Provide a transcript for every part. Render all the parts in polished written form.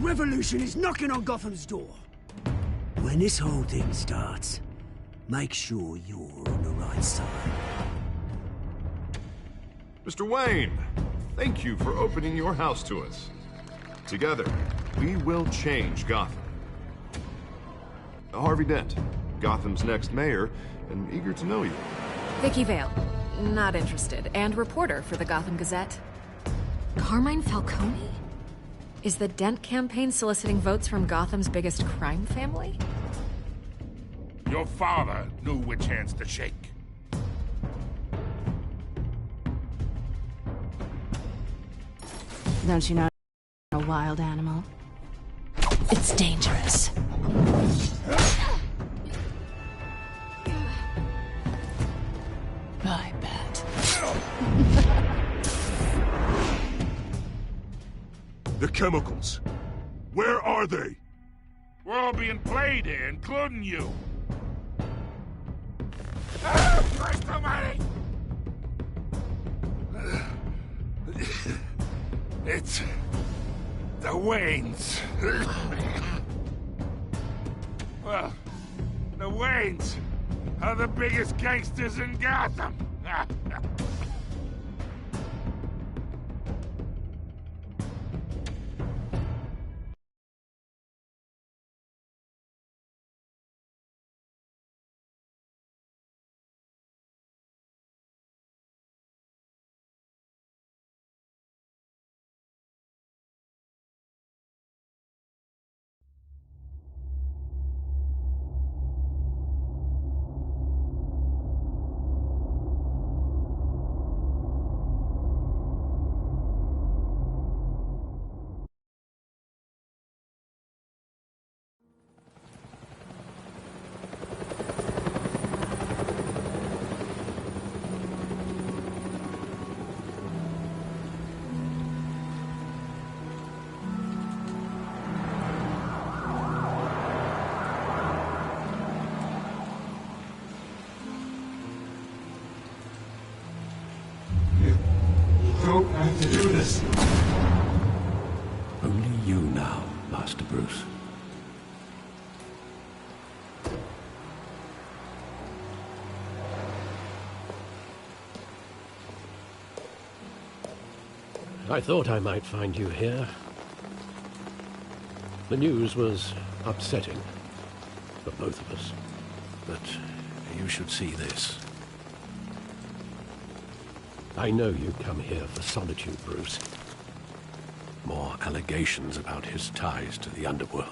revolution is knocking on Gotham's door. When this whole thing starts, make sure you're on the right side. Mr. Wayne, thank you for opening your house to us. Together, we will change Gotham. Harvey Dent, Gotham's next mayor, and eager to know you. Vicky Vale, not interested, and reporter for the Gotham Gazette. Carmine Falcone? Is the Dent campaign soliciting votes from Gotham's biggest crime family? Your father knew which hands to shake. Don't you know a wild animal? It's dangerous. I bet. The chemicals. Where are they? We're all being played here, including you. Christ almighty! It's the Waynes. Well, the Waynes are the biggest gangsters in Gotham. Don't have to do this. Only you now, Master Bruce. I thought I might find you here. The news was upsetting for both of us, but you should see this. I know you come here for solitude, Bruce. More allegations about his ties to the underworld.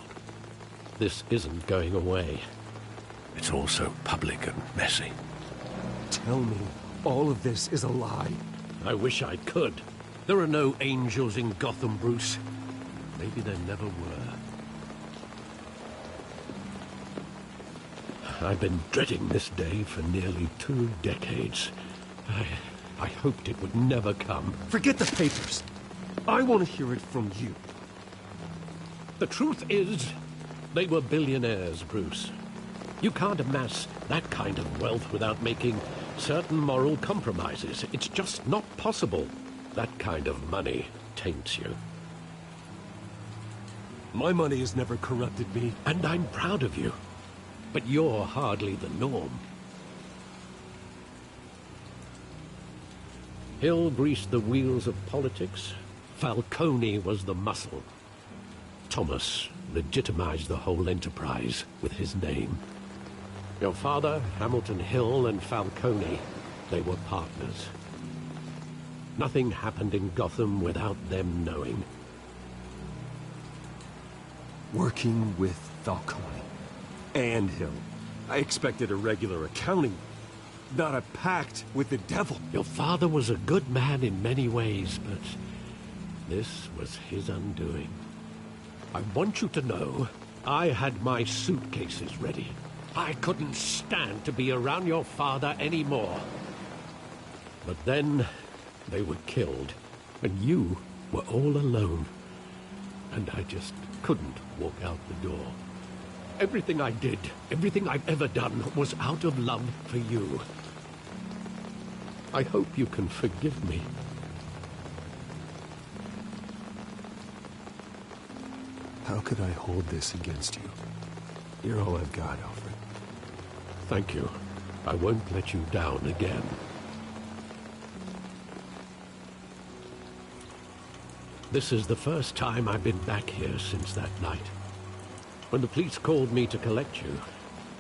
This isn't going away. It's all so public and messy. Tell me, all of this is a lie. I wish I could. There are no angels in Gotham, Bruce. Maybe there never were. I've been dreading this day for nearly 2 decades. I hoped it would never come. Forget the papers. I want to hear it from you. The truth is, they were billionaires, Bruce. You can't amass that kind of wealth without making certain moral compromises. It's just not possible. That kind of money taints you. My money has never corrupted me. And I'm proud of you. But you're hardly the norm. Hill greased the wheels of politics. Falcone was the muscle. Thomas legitimized the whole enterprise with his name. Your father, Hamilton Hill, and Falcone, they were partners. Nothing happened in Gotham without them knowing. Working with Falcone and Hill. I expected a regular accounting, not a pact with the devil. Your father was a good man in many ways, but this was his undoing. I want you to know, I had my suitcases ready. I couldn't stand to be around your father anymore. But then, they were killed, and you were all alone. And I just couldn't walk out the door. Everything I did, everything I've ever done, was out of love for you. I hope you can forgive me. How could I hold this against you? You're all I've got, Alfred. Thank you. I won't let you down again. This is the first time I've been back here since that night. When the police called me to collect you,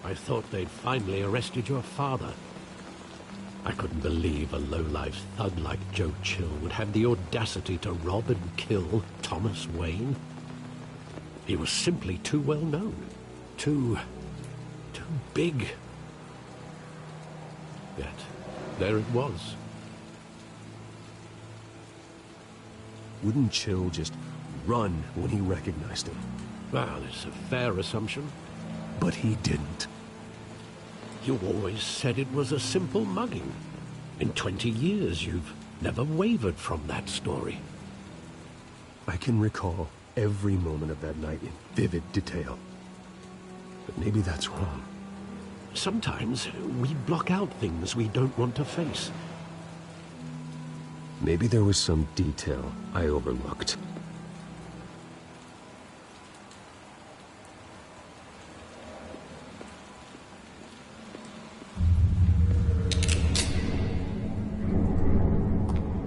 I thought they'd finally arrested your father. I couldn't believe a low-life thug like Joe Chill would have the audacity to rob and kill Thomas Wayne. He was simply too well known. Too big. Yet, there it was. Wouldn't Chill just run when he recognized him? Well, it's a fair assumption. But he didn't. You always said it was a simple mugging. In 20 years, you've never wavered from that story. I can recall every moment of that night in vivid detail. But maybe that's wrong. Sometimes we block out things we don't want to face. Maybe there was some detail I overlooked.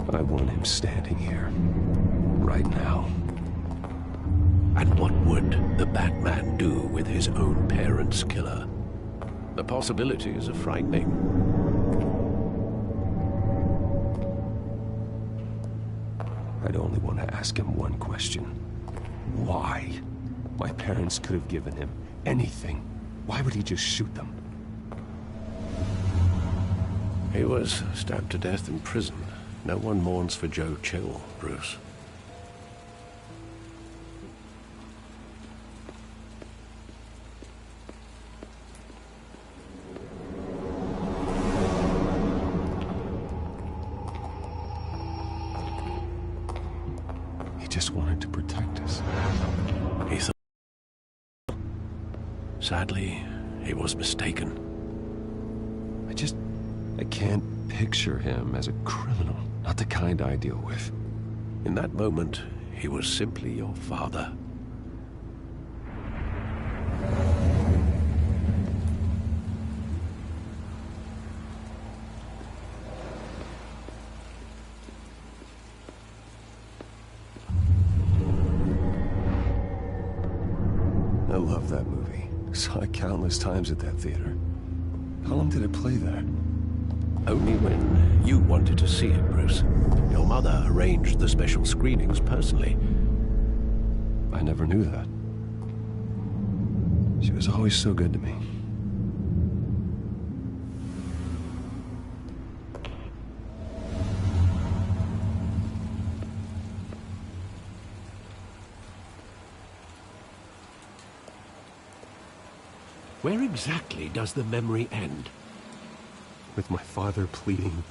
I want him standing here, right now. And what would the Batman do with his own parents' killer? The possibilities are frightening. I'd only want to ask him one question. Why? My parents could have given him anything. Why would he just shoot them? He was stabbed to death in prison. No one mourns for Joe Chill, Bruce. He just wanted to protect us. He thought. Sadly, he was mistaken. I can't picture him as a criminal. Not the kind I deal with. In that moment, he was simply your father. I love that movie. Saw it countless times at that theater. How long did it play there? Only when you wanted to see it, Bruce. Your mother arranged the special screenings personally. I never knew that. She was always so good to me. Where exactly does the memory end? With my father pleading,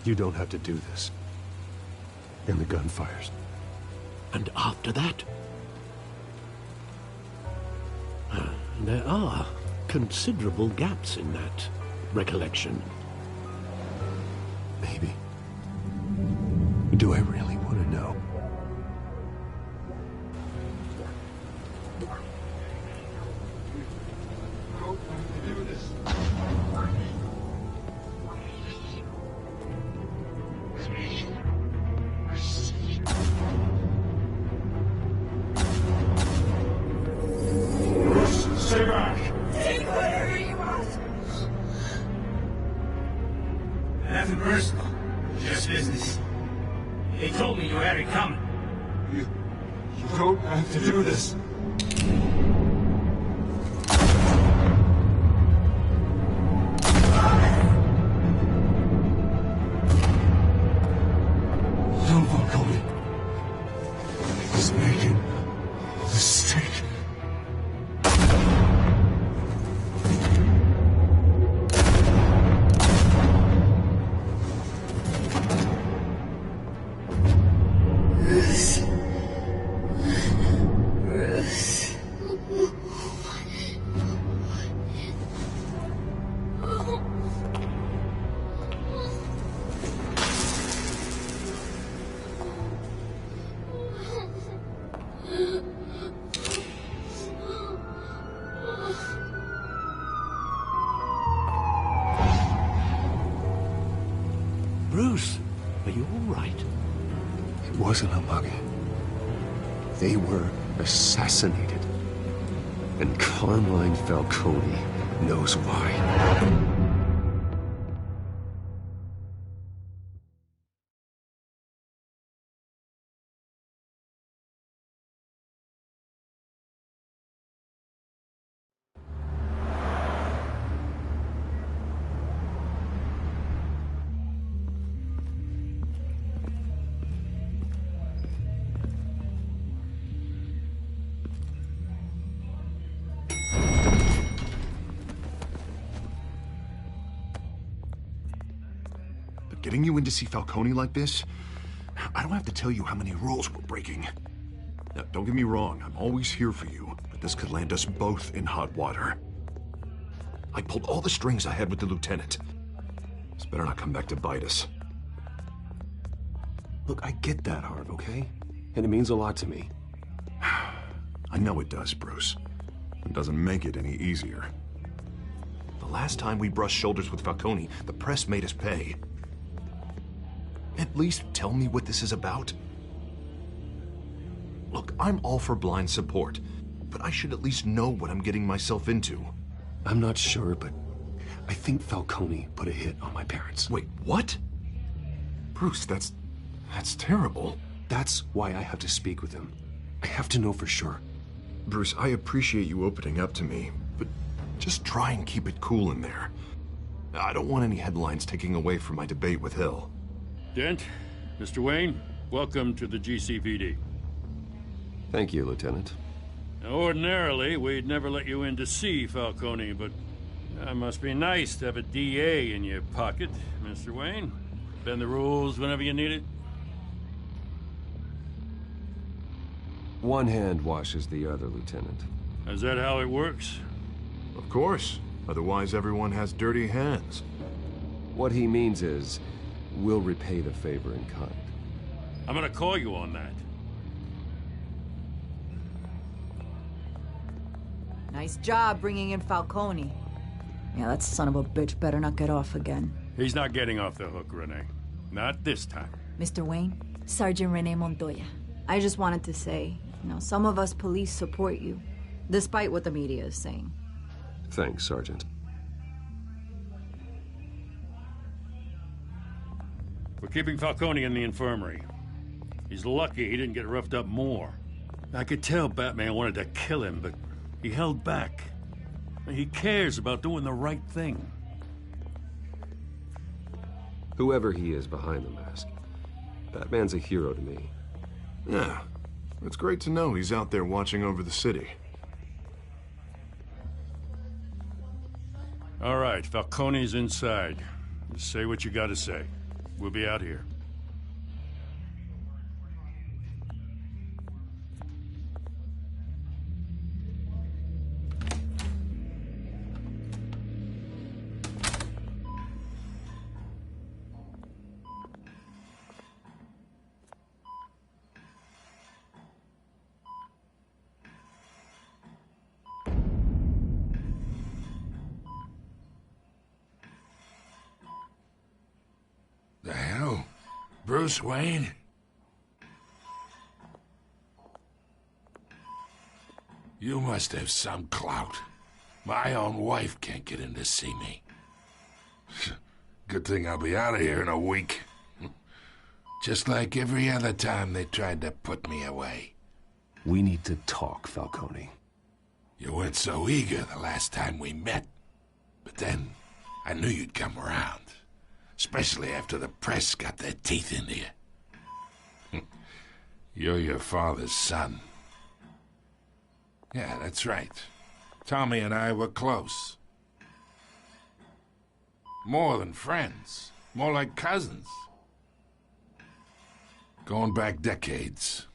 "You don't have to do this." And the gun fires. And after that? There are considerable gaps in that recollection. Maybe. Do I really want to know? Stay back! Take whatever you want. Nothing personal. Just business. They told me you had it coming. You don't have to do this. Don't walk on me. He's making a mistake. Bruce. Bruce, are you all right? It wasn't a mugging. They were assassinated. And Carmine Falcone knows why. Getting you in to see Falcone like this? I don't have to tell you how many rules we're breaking. Now, don't get me wrong, I'm always here for you, but this could land us both in hot water. I pulled all the strings I had with the lieutenant. This better not come back to bite us. Look, I get that, Harv, okay? And it means a lot to me. I know it does, Bruce. It doesn't make it any easier. The last time we brushed shoulders with Falcone, the press made us pay. At least tell me what this is about. Look, I'm all for blind support, but I should at least know what I'm getting myself into. I'm not sure, but I think Falcone put a hit on my parents. Wait, what? Bruce, that's terrible. That's why I have to speak with him. I have to know for sure. Bruce, I appreciate you opening up to me, but just try and keep it cool in there. I don't want any headlines taking away from my debate with Hill. Dent, Mr. Wayne, welcome to the GCPD. Thank you, Lieutenant. Now, ordinarily, we'd never let you in to see Falcone, but that must be nice to have a DA in your pocket, Mr. Wayne. Bend the rules whenever you need it. One hand washes the other, Lieutenant. Is that how it works? Of course. Otherwise, everyone has dirty hands. What he means is, we'll repay the favor in kind. I'm gonna call you on that. Nice job bringing in Falcone. Yeah, that son of a bitch better not get off again. He's not getting off the hook, Renee. Not this time. Mr. Wayne, Sergeant Renee Montoya. I just wanted to say, some of us police support you, despite what the media is saying. Thanks, Sergeant. We're keeping Falcone in the infirmary. He's lucky he didn't get roughed up more. I could tell Batman wanted to kill him, but he held back. He cares about doing the right thing. Whoever he is behind the mask, Batman's a hero to me. Yeah, it's great to know he's out there watching over the city. All right, Falcone's inside. Just say what you gotta say. We'll be out here. The hell? Bruce Wayne? You must have some clout. My own wife can't get in to see me. Good thing I'll be out of here in a week. Just like every other time they tried to put me away. We need to talk, Falcone. You weren't so eager the last time we met. But then, I knew you'd come around. Especially after the press got their teeth into you. You're your father's son. Yeah, that's right. Tommy and I were close. More than friends. More like cousins. Going back decades.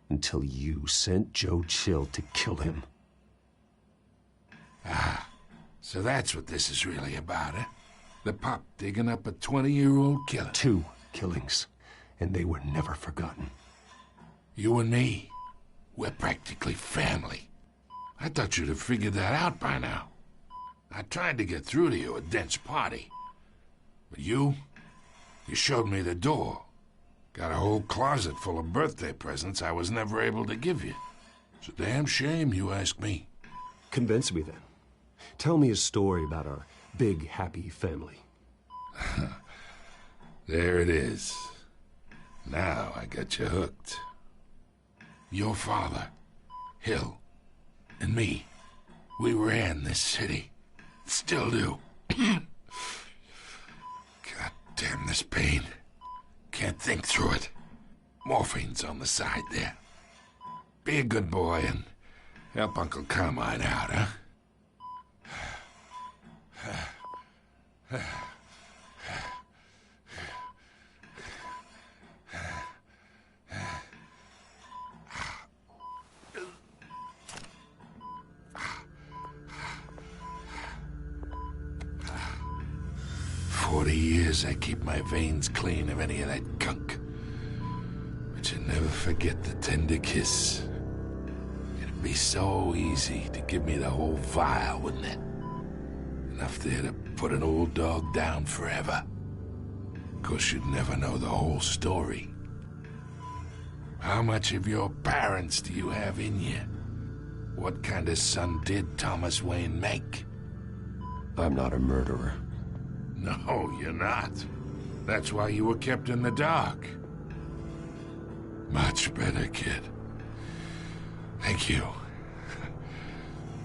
Until you sent Joe Chill to kill him. Ah, so that's what this is really about, eh? The pop digging up a 20-year-old killer. 2 killings, and they were never forgotten. You and me, we're practically family. I thought you'd have figured that out by now. I tried to get through to you at Dent's party. But you, You showed me the door. Got a whole closet full of birthday presents I was never able to give you. It's a damn shame, you ask me. Convince me then. Tell me a story about our big, happy family. There it is. Now I got you hooked. Your father, Hill, and me, we ran this city. Still do. God damn this pain. Can't think through it. Morphine's on the side there. Be a good boy and help Uncle Carmine out, huh? 40 years I keep my veins clean of any of that gunk. But you never forget the tender kiss. It'd be so easy to give me the whole vial, wouldn't it? Enough there to put an old dog down forever. Of course, you'd never know the whole story. How much of your parents do you have in you? What kind of son did Thomas Wayne make? I'm not a murderer. No, you're not. That's why you were kept in the dark. Much better, kid. Thank you.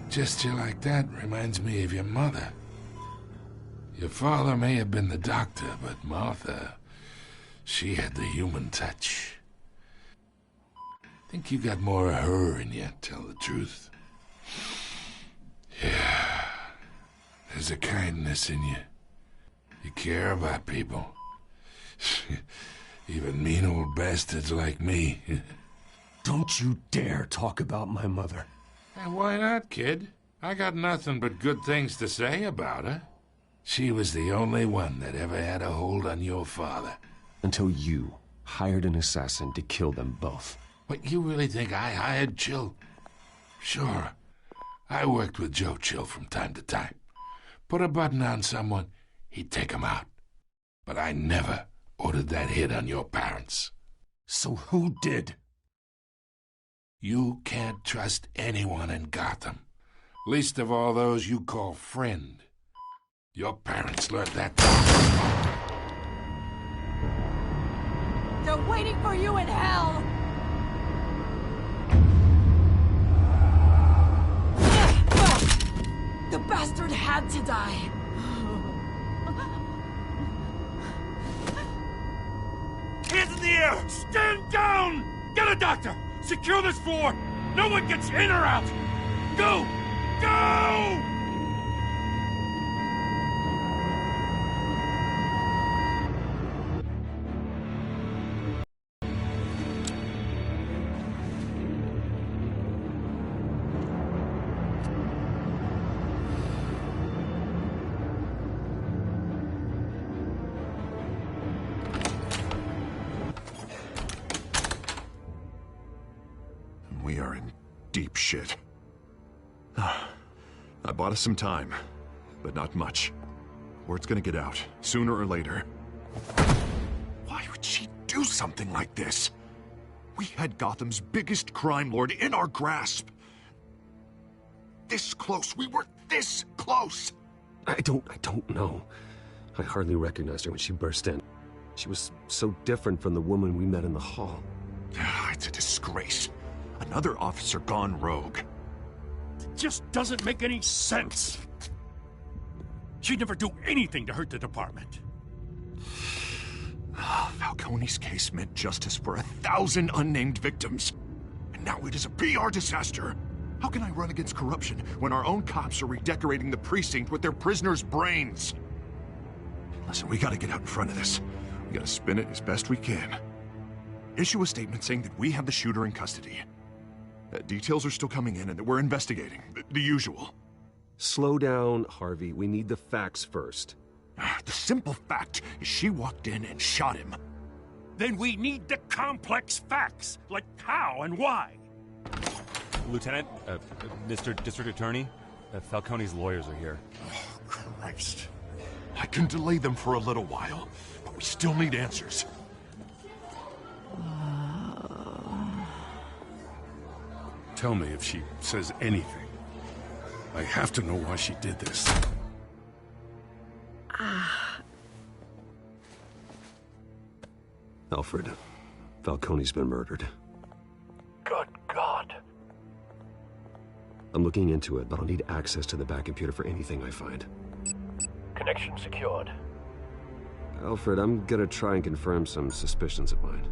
Gesture like that reminds me of your mother. Your father may have been the doctor, but Martha, she had the human touch. Think you got more of her in you, tell the truth. Yeah. There's a kindness in you. You care about people. Even mean old bastards like me. Don't you dare talk about my mother. And why not, kid? I got nothing but good things to say about her. She was the only one that ever had a hold on your father. Until you hired an assassin to kill them both. What, you really think I hired Chill? Sure. I worked with Joe Chill from time to time. Put a button on someone, he'd take him out. But I never ordered that hit on your parents. So who did? You can't trust anyone in Gotham. Least of all those you call friend. Your parents learned that. They're waiting for you in hell! The bastard had to die. Hands in the air! Stand down! Get a doctor! Secure this floor! No one gets in or out! Go! Go! We are in deep shit. I bought us some time, but not much. Word's gonna get out, sooner or later. Why would she do something like this? We had Gotham's biggest crime lord in our grasp. This close, we were this close! I don't know. I hardly recognized her when she burst in. She was so different from the woman we met in the hall. It's a disgrace. Another officer gone rogue. It just doesn't make any sense. She'd never do anything to hurt the department. Falcone's case meant justice for 1,000 unnamed victims. And now it is a PR disaster. How can I run against corruption when our own cops are redecorating the precinct with their prisoners' brains? Listen, we gotta get out in front of this. We gotta spin it as best we can. Issue a statement saying that we have the shooter in custody. Details are still coming in and that we're investigating. The usual. Slow down, Harvey. We need the facts first. The simple fact is she walked in and shot him. Then we need the complex facts, like how and why. Lieutenant, Mr. District Attorney, Falcone's lawyers are here. Oh, Christ. I can delay them for a little while, but We still need answers. Tell me if she says anything. I have to know why she did this. Alfred, Falcone's been murdered. Good God. I'm looking into it, but I'll need access to the back computer for anything I find. Connection secured. Alfred, I'm gonna try and confirm some suspicions of mine.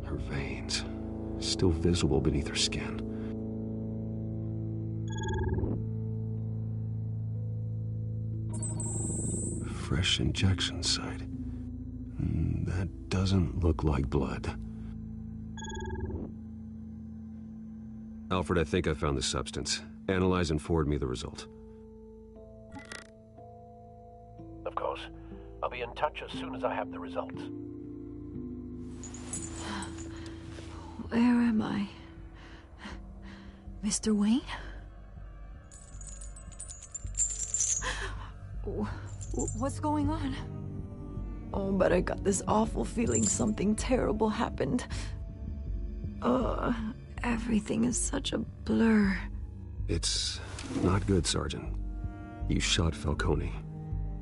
Her veins, still visible beneath her skin. Fresh injection site. That doesn't look like blood. Alfred, I think I found the substance. Analyze and forward me the result. Of course. I'll be in touch as soon as I have the results. Where am I? Mr. Wayne? What's going on? Oh, but I got this awful feeling something terrible happened. Everything is such a blur. It's not good, Sergeant. You shot Falcone.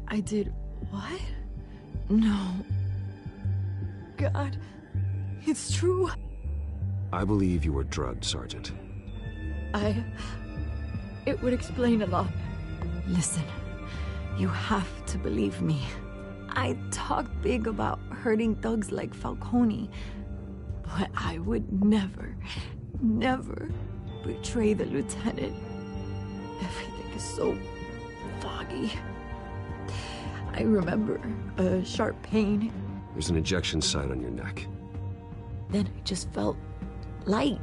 I did what? No. God, it's true. I believe you were drugged, Sergeant. It would explain a lot. Listen, you have to believe me. I talk big about hurting thugs like Falcone, but I would never betray the lieutenant. Everything is so foggy. I remember a sharp pain. There's an injection site on your neck. Then I just felt light,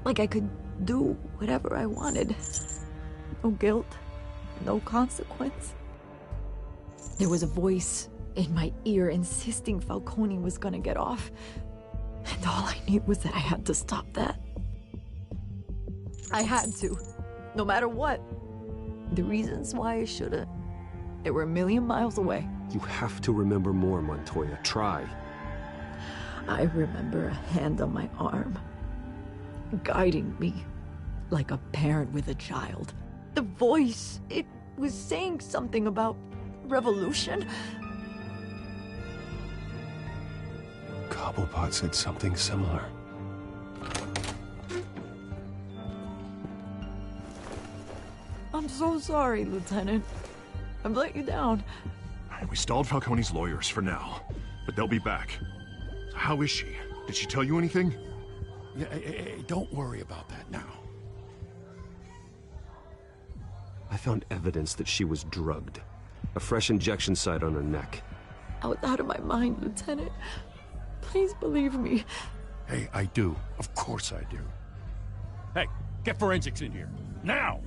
like I could do whatever I wanted. No guilt, no consequence. There was a voice in my ear insisting Falcone was gonna get off. And all I knew was that I had to stop that. I had to, no matter what. The reasons why I shouldn't, they were a million miles away. You have to remember more, Montoya. Try. I remember a hand on my arm, guiding me like a parent with a child. The voice, it was saying something about revolution. Cobblepot said something similar. I'm so sorry, Lieutenant. I've let you down. We stalled Falcone's lawyers for now, but they'll be back. So how is she? Did she tell you anything? Yeah, don't worry about that now. I found evidence that she was drugged. A fresh injection site on her neck. I was out of my mind, Lieutenant. Please believe me. Hey, I do. Of course I do. Hey, get forensics in here. Now!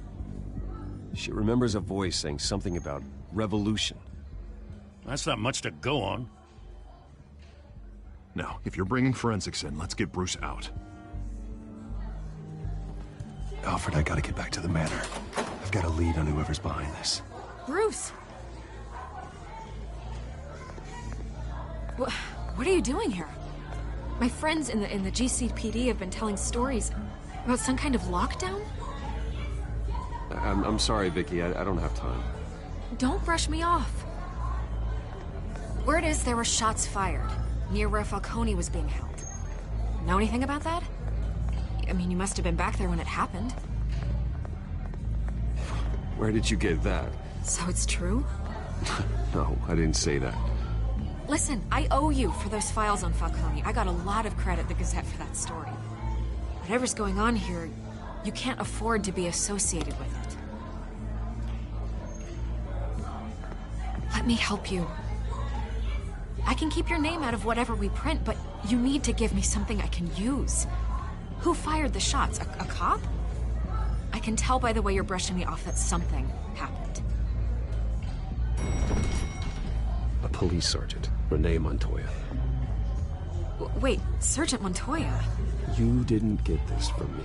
She remembers a voice saying something about revolution. That's not much to go on. Now, if you're bringing forensics in, let's get Bruce out. Alfred, I gotta get back to the manor. I've got a lead on whoever's behind this. Bruce! What are you doing here? My friends in the GCPD have been telling stories about some kind of lockdown? I'm sorry, Vicky. I don't have time. Don't brush me off. Word is there were shots fired near where Falcone was being held. Know anything about that? I mean, you must have been back there when it happened. Where did you get that? So it's true? No, I didn't say that. Listen, I owe you for those files on Falcone. I got a lot of credit at the Gazette for that story. Whatever's going on here, you can't afford to be associated with it. Let me help you. I can keep your name out of whatever we print, but you need to give me something I can use. Who fired the shots? A cop? I can tell by the way you're brushing me off that something happened. A police sergeant, Renee Montoya. Wait, Sergeant Montoya. You didn't get this from me.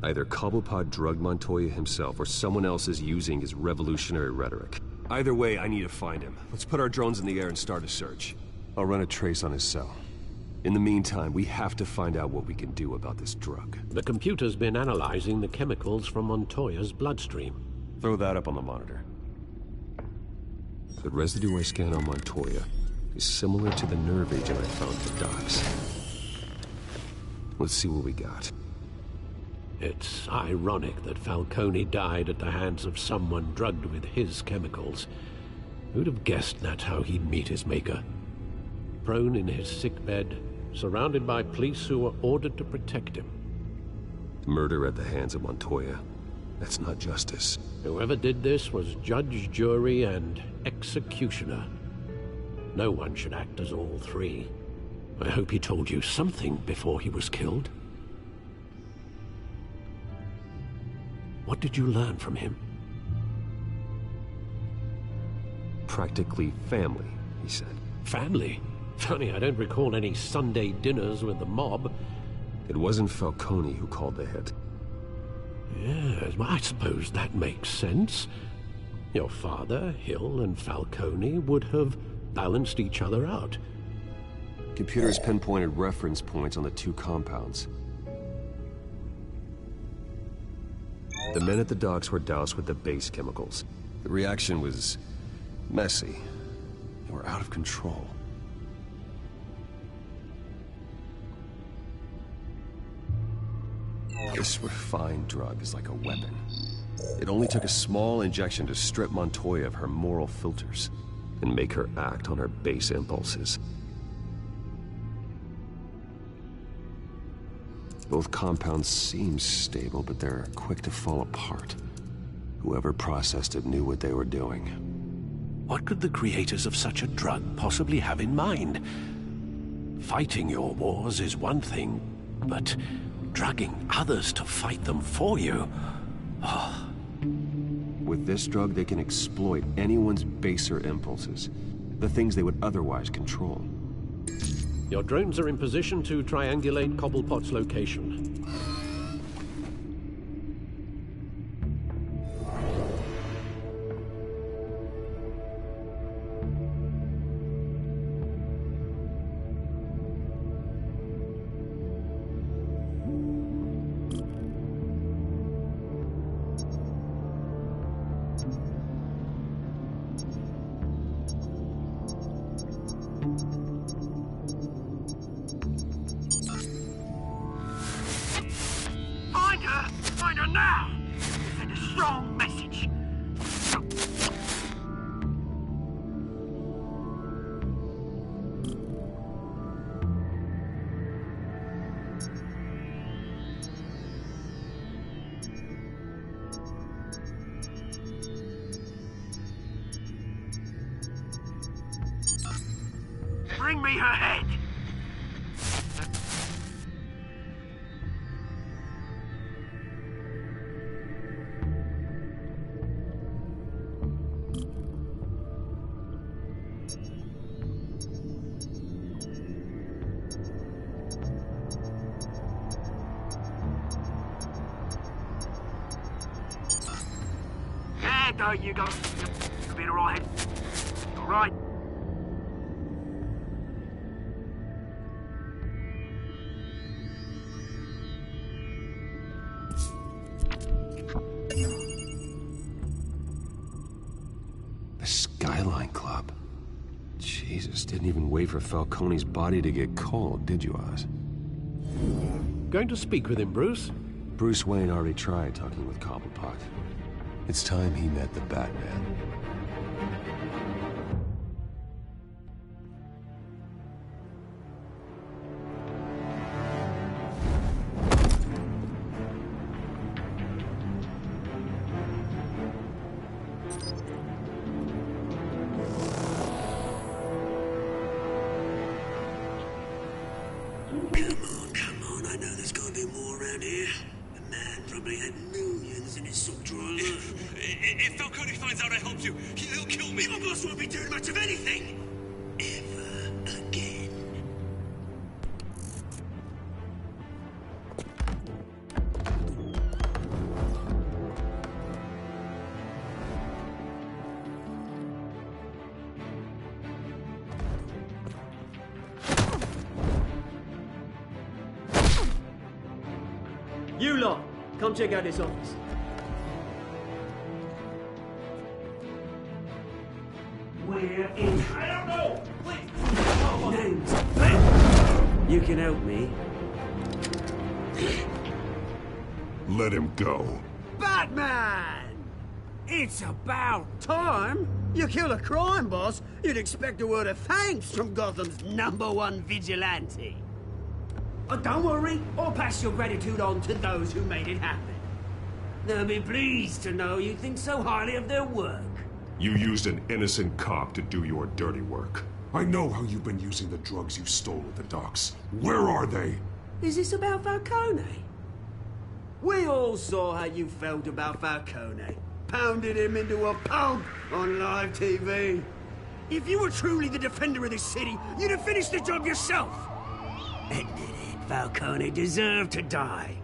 Either Cobblepot drugged Montoya himself, or someone else is using his revolutionary rhetoric. Either way, I need to find him. Let's put our drones in the air and start a search. I'll run a trace on his cell. In the meantime, we have to find out what we can do about this drug. The computer's been analyzing the chemicals from Montoya's bloodstream. Throw that up on the monitor. The residue I scanned on Montoya is similar to the nerve agent I found at the docks. Let's see what we got. It's ironic that Falcone died at the hands of someone drugged with his chemicals. Who'd have guessed that's how he'd meet his maker? Prone in his sickbed, surrounded by police who were ordered to protect him. Murder at the hands of Montoya. That's not justice. Whoever did this was judge, jury, and executioner. No one should act as all three. I hope he told you something before he was killed. What did you learn from him? Practically family, he said. Family? Funny, I don't recall any Sunday dinners with the mob. It wasn't Falcone who called the hit. Yes, well, I suppose that makes sense. Your father, Hill, and Falcone would have balanced each other out. Computers pinpointed reference points on the two compounds. The men at the docks were doused with the base chemicals. The reaction was messy. They were out of control. This refined drug is like a weapon. It only took a small injection to strip Montoya of her moral filters and make her act on her base impulses. Both compounds seem stable, but they're quick to fall apart. Whoever processed it knew what they were doing. What could the creators of such a drug possibly have in mind? Fighting your wars is one thing, but drugging others to fight them for you? Oh. With this drug, they can exploit anyone's baser impulses, the things they would otherwise control. Your drones are in position to triangulate Cobblepot's location. Find her now! Send a strong message. Bring me her head! There you go. You'll be alright. Alright. The Skyline Club. Jesus, didn't even wait for Falcone's body to get cold, did you, Oz? going to speak with him, Bruce? Bruce Wayne already tried talking with Cobblepot. It's time he met the Batman. Come on, I know there's gotta be more around here. The man probably had millions in his sock drawer alone. If Falcone finds out I helped you, he'll kill me. Your boss won't be doing much of anything. Ever again. You lot, come check out this office. Where is... I don't know! Please! Names. You can help me. Let him go. Batman! It's about time. You kill a crime boss, you'd expect a word of thanks from Gotham's #1 vigilante. Oh, don't worry, I'll pass your gratitude on to those who made it happen. They'll be pleased to know you think so highly of their work. You used an innocent cop to do your dirty work. I know how you've been using the drugs you stole at the docks. Where are they? Is this about Falcone? We all saw how you felt about Falcone. Pounded him into a pulp on live TV. If you were truly the defender of this city, you'd have finished the job yourself. Admit it, Falcone deserved to die.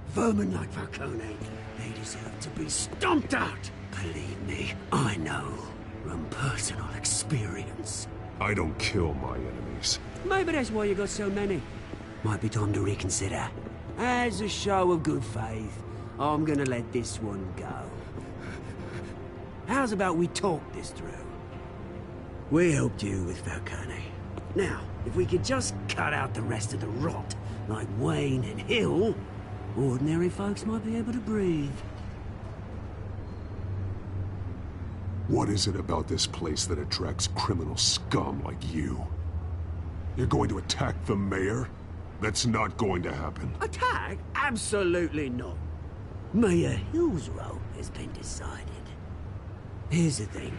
Vermin like Falcone, they deserve to be stomped out. Believe me, I know from personal experience. I don't kill my enemies. Maybe that's why you got so many. Might be time to reconsider. As a show of good faith, I'm gonna let this one go. How's about we talk this through? We helped you with Falcone. Now, if we could just cut out the rest of the rot, like Wayne and Hill, ordinary folks might be able to breathe. What is it about this place that attracts criminal scum like you? You're going to attack the mayor? That's not going to happen. Attack? Absolutely not. Mayor Hill's role has been decided. Here's the thing.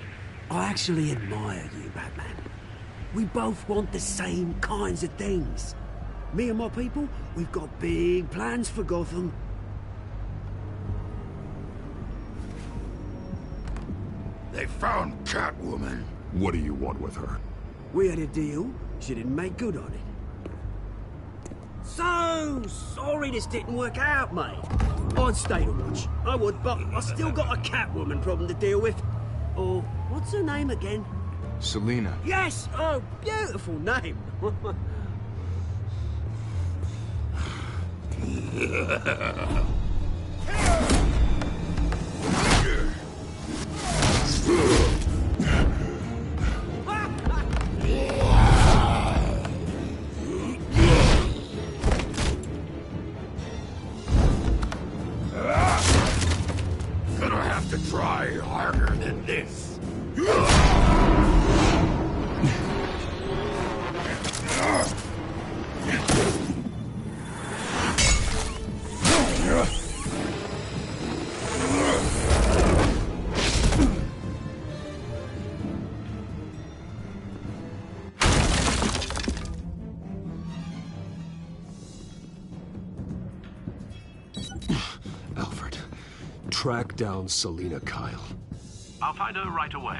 I actually admire you, Batman. We both want the same kinds of things. Me and my people, we've got big plans for Gotham. They found Catwoman. What do you want with her? We had a deal. She didn't make good on it. So sorry this didn't work out, mate. I'd stay to watch. I would, but I still got a Catwoman problem to deal with. Or, what's her name again? Selina. Yes! Oh, beautiful name. Gonna have to try harder than this. Alfred, track down Selina Kyle. I'll find her right away.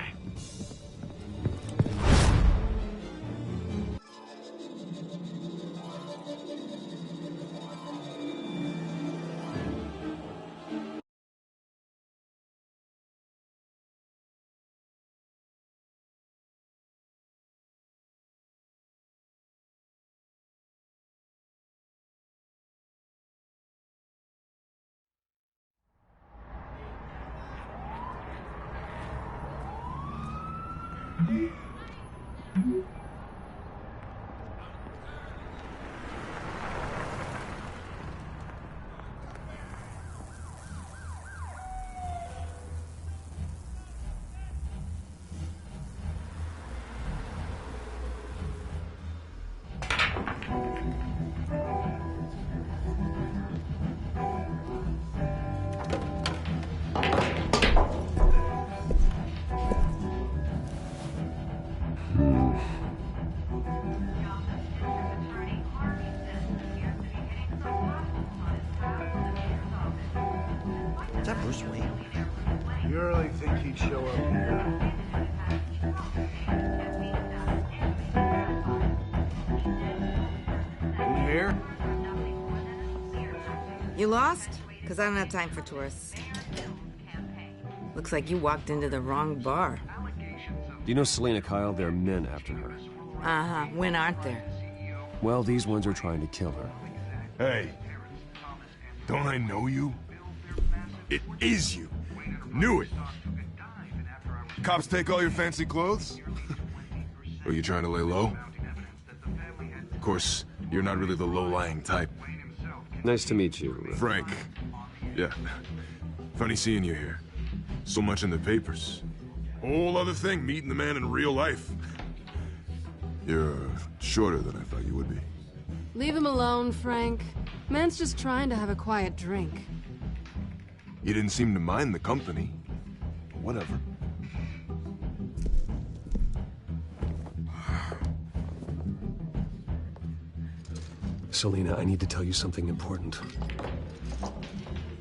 Is that Bruce Wayne? You really think he'd show up here? In here? You lost? Because I don't have time for tourists. Looks like you walked into the wrong bar. Do you know Selena Kyle? There are men after her. Uh-huh. When aren't there? Well, these ones are trying to kill her. Hey, don't I know you? It is you. Knew it. Cops take all your fancy clothes? Are you trying to lay low? Of course, you're not really the low-lying type. Nice to meet you. Frank. Yeah. Funny seeing you here. So much in the papers. Whole other thing, meeting the man in real life. You're shorter than I thought you would be. Leave him alone, Frank. Man's just trying to have a quiet drink. You didn't seem to mind the company. Whatever. Selena, I need to tell you something important.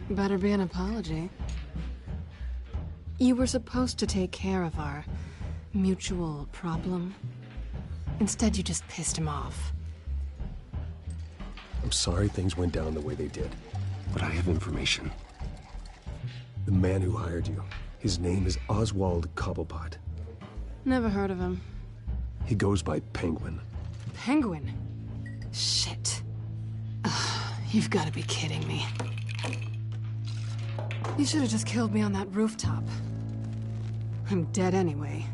Better be an apology. You were supposed to take care of our mutual problem. Instead, you just pissed him off. I'm sorry things went down the way they did, but I have information. The man who hired you, his name is Oswald Cobblepot. Never heard of him. He goes by Penguin. Penguin? Shit. Ugh, you've got to be kidding me. You should have just killed me on that rooftop. I'm dead anyway.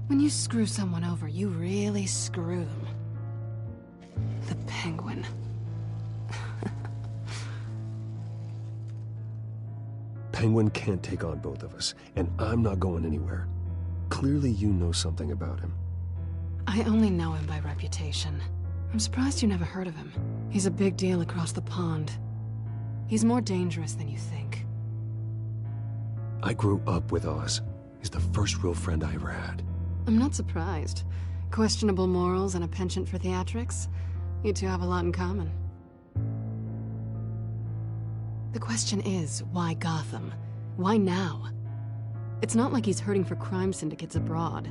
When you screw someone over, you really screw them. The Penguin. Penguin can't take on both of us, and I'm not going anywhere. Clearly you know something about him. I only know him by reputation. I'm surprised you never heard of him. He's a big deal across the pond. He's more dangerous than you think. I grew up with Oz. He's the first real friend I ever had. I'm not surprised. Questionable morals and a penchant for theatrics. You two have a lot in common. The question is, why Gotham? Why now? It's not like he's hurting for crime syndicates abroad.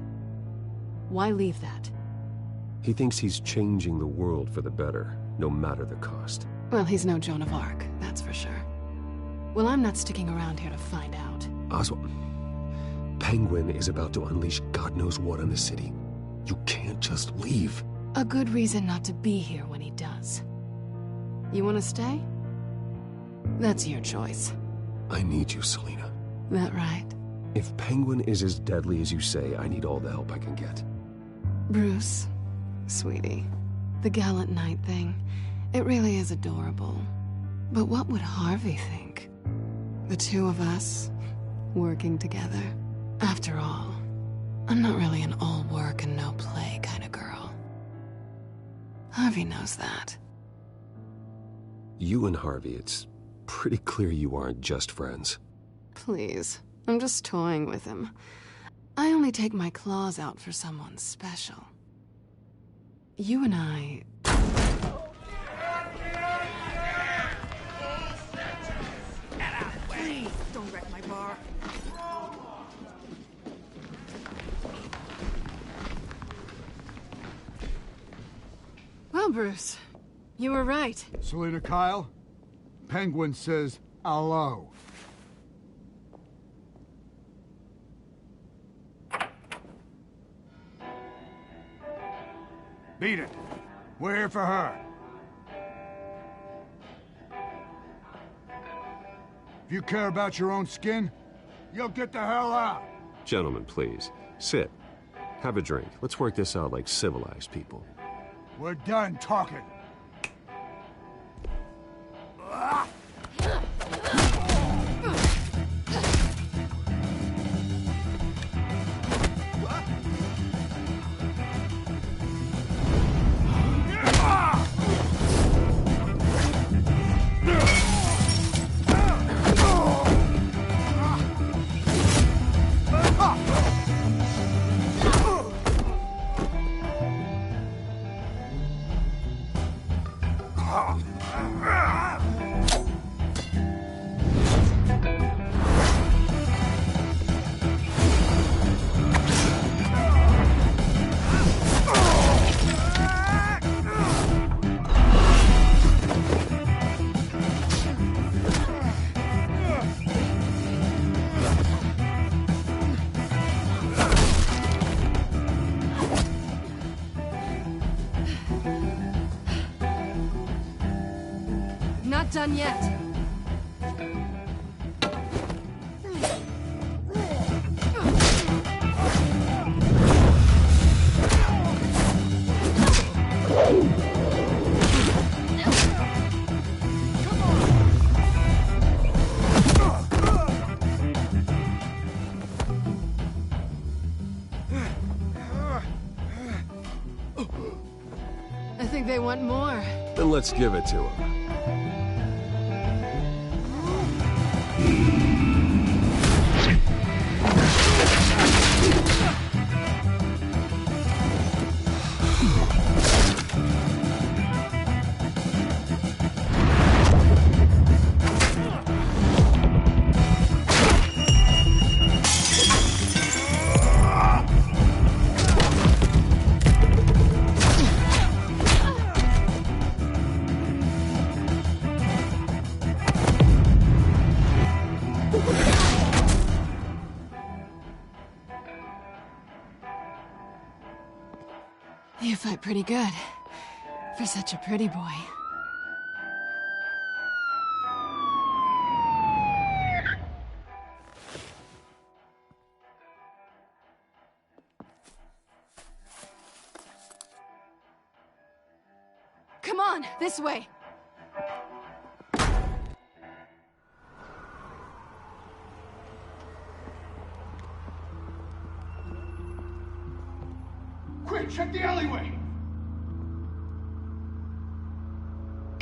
Why leave that? He thinks he's changing the world for the better, no matter the cost. Well, he's no Joan of Arc, that's for sure. Well, I'm not sticking around here to find out. Oswald, Penguin is about to unleash God knows what on the city. You can't just leave. A good reason not to be here when he does. You want to stay? That's your choice. I need you, Selena. That right? If Penguin is as deadly as you say, I need all the help I can get. Bruce, sweetie, the gallant knight thing, it really is adorable. But what would Harvey think? The two of us, working together. After all, I'm not really an all work and no play kind of girl. Harvey knows that. You and Harvey, it's pretty clear you aren't just friends. Please, I'm just toying with him. I only take my claws out for someone special. You and I... Please, don't wreck my bar. Well, Bruce, you were right. Selena Kyle, Penguin says hello. Beat it. We're here for her. If you care about your own skin, you'll get the hell out. Gentlemen, please, sit. Have a drink. Let's work this out like civilized people. We're done talking. not done yet. I think they want more. Then let's give it to them. You fight pretty good. For such a pretty boy. Come on, this way. Quick, check the alleyway!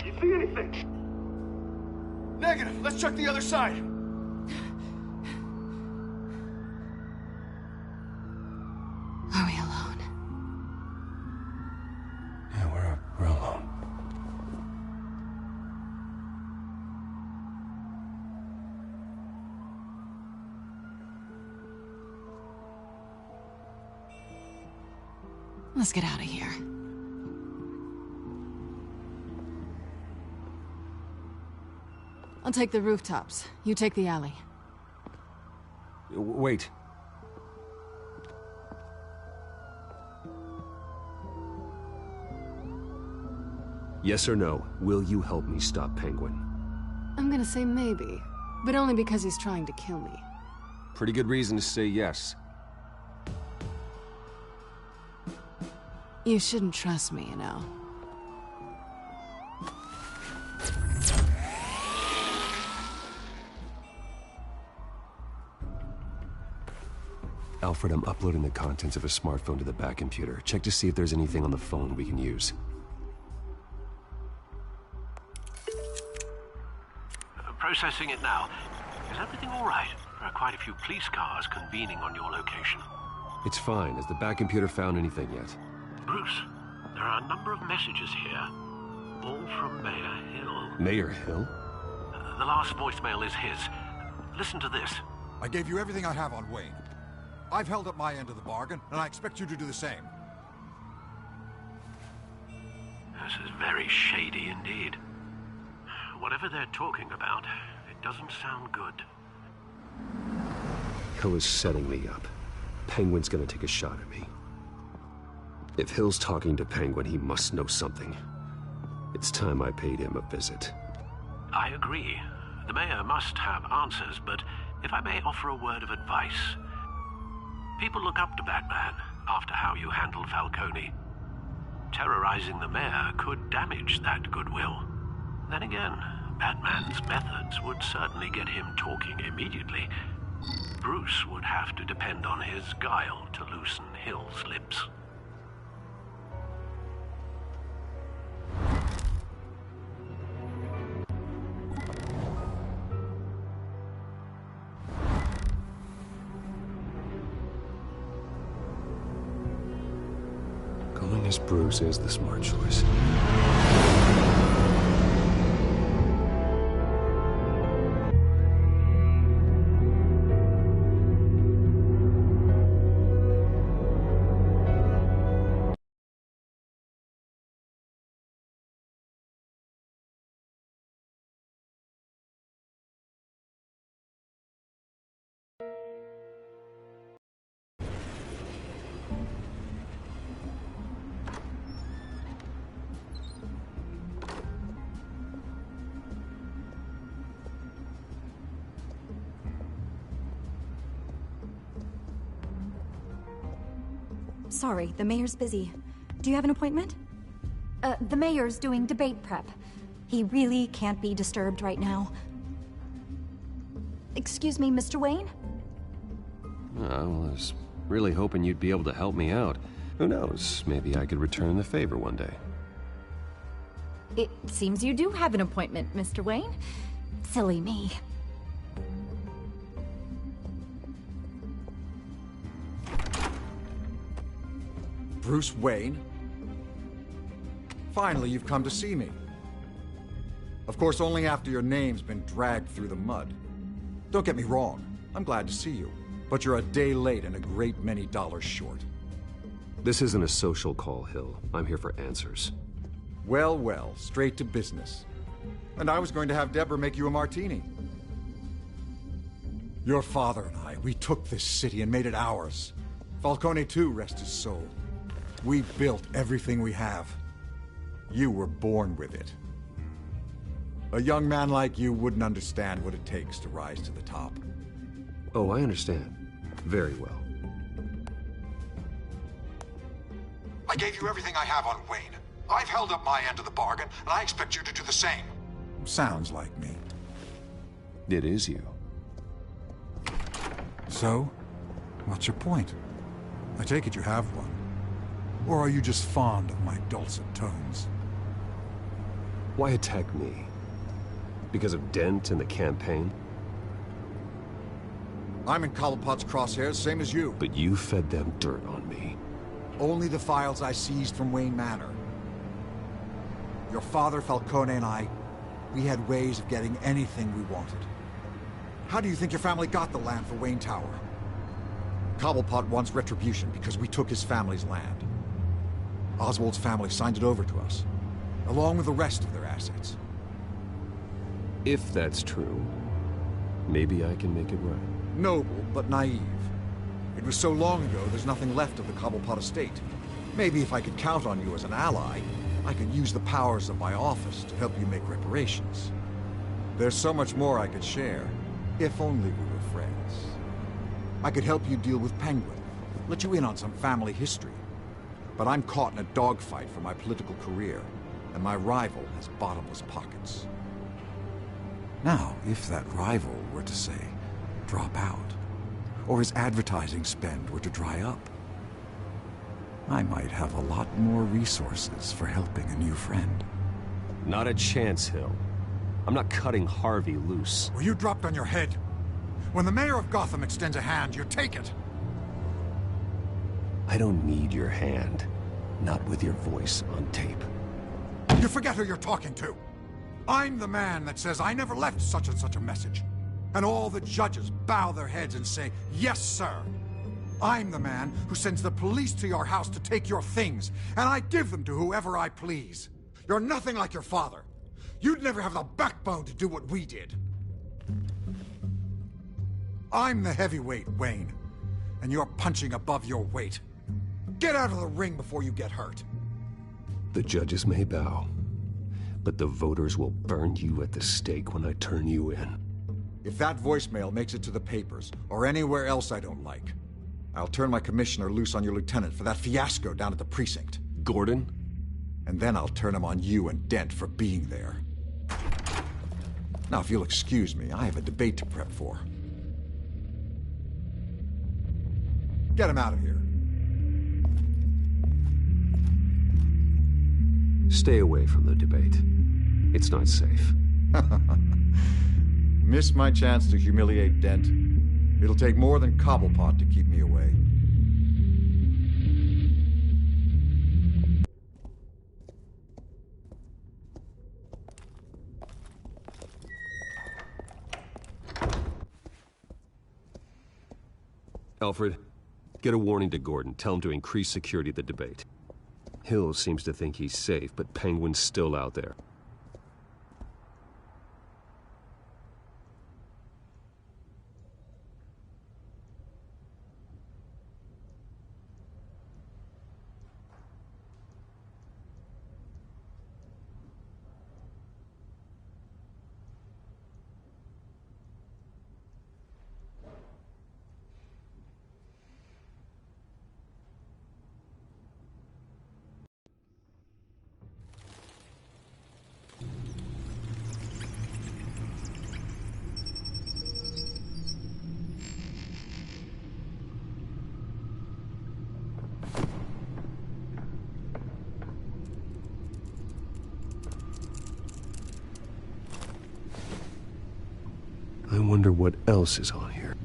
You see anything? Negative. Let's check the other side. Are we alone? Yeah, we're alone. Let's get out of here. I'll take the rooftops. You take the alley. Wait. Yes or no, will you help me stop Penguin? I'm gonna say maybe, but only because he's trying to kill me. Pretty good reason to say yes. You shouldn't trust me, you know. Alfred, I'm uploading the contents of a smartphone to the back computer. Check to see if there's anything on the phone we can use. Processing it now. Is everything all right? There are quite a few police cars convening on your location. It's fine. Has the back computer found anything yet? Bruce, there are a number of messages here, all from Mayor Hill. Mayor Hill? The last voicemail is his. Listen to this. I gave you everything I have on Wayne. I've held up my end of the bargain, and I expect you to do the same. This is very shady indeed. Whatever they're talking about, it doesn't sound good. Hill is setting me up. Penguin's gonna take a shot at me. If Hill's talking to Penguin, he must know something. It's time I paid him a visit. I agree. The mayor must have answers, but if I may offer a word of advice. People look up to Batman after how you handled Falcone. Terrorizing the mayor could damage that goodwill. Then again, Batman's methods would certainly get him talking immediately. Bruce would have to depend on his guile to loosen Hill's lips. Going as Bruce is the smart choice. sorry. The mayor's busy. Do you have an appointment? The mayor's doing debate prep. He really can't be disturbed right now. Excuse me, Mr. Wayne? I was really hoping you'd be able to help me out. Who knows, maybe I could return the favor one day. It seems you do have an appointment, Mr. Wayne. Silly me. Bruce Wayne? Finally, you've come to see me. Of course, only after your name's been dragged through the mud. Don't get me wrong, I'm glad to see you. But you're a day late and a great many dollars short. This isn't a social call, Hill. I'm here for answers. Well, well, straight to business. And I was going to have Deborah make you a martini. Your father and I, we took this city and made it ours. Falcone too, rest his soul. We built everything we have. You were born with it. A young man like you wouldn't understand what it takes to rise to the top. Oh, I understand. Very well. I gave you everything I have on Wayne. I've held up my end of the bargain, and I expect you to do the same. Sounds like me. It is you. So, what's your point? I take it you have one. Or are you just fond of my dulcet tones? Why attack me? Because of Dent and the campaign? I'm in Cobblepot's crosshairs, same as you. But you fed them dirt on me. Only the files I seized from Wayne Manor. Your father, Falcone, and I, we had ways of getting anything we wanted. How do you think your family got the land for Wayne Tower? Cobblepot wants retribution because we took his family's land. Oswald's family signed it over to us, along with the rest of their assets. If that's true, maybe I can make it right. Noble, but naive. It was so long ago, there's nothing left of the Cobblepot estate. Maybe if I could count on you as an ally, I could use the powers of my office to help you make reparations. There's so much more I could share, if only we were friends. I could help you deal with Penguin, let you in on some family history. But I'm caught in a dogfight for my political career, and my rival has bottomless pockets. Now, if that rival were to say, drop out, or his advertising spend were to dry up, I might have a lot more resources for helping a new friend. Not a chance, Hill. I'm not cutting Harvey loose. Were you dropped on your head? When the mayor of Gotham extends a hand, you take it. I don't need your hand. Not with your voice on tape. You forget who you're talking to. I'm the man that says I never left such and such a message. And all the judges bow their heads and say, yes, sir. I'm the man who sends the police to your house to take your things, and I give them to whoever I please. You're nothing like your father. You'd never have the backbone to do what we did. I'm the heavyweight, Wayne, and you're punching above your weight. Get out of the ring before you get hurt. The judges may bow, but the voters will burn you at the stake when I turn you in. If that voicemail makes it to the papers, or anywhere else I don't like, I'll turn my commissioner loose on your lieutenant for that fiasco down at the precinct. Gordon? And then I'll turn him on you and Dent for being there. Now, if you'll excuse me, I have a debate to prep for. Get him out of here. Stay away from the debate. It's not safe. Miss my chance to humiliate Dent. It'll take more than Cobblepot to keep me away. Alfred, get a warning to Gordon. Tell him to increase security at the debate. Hill seems to think he's safe, but Penguin's still out there. wonder what else is on here.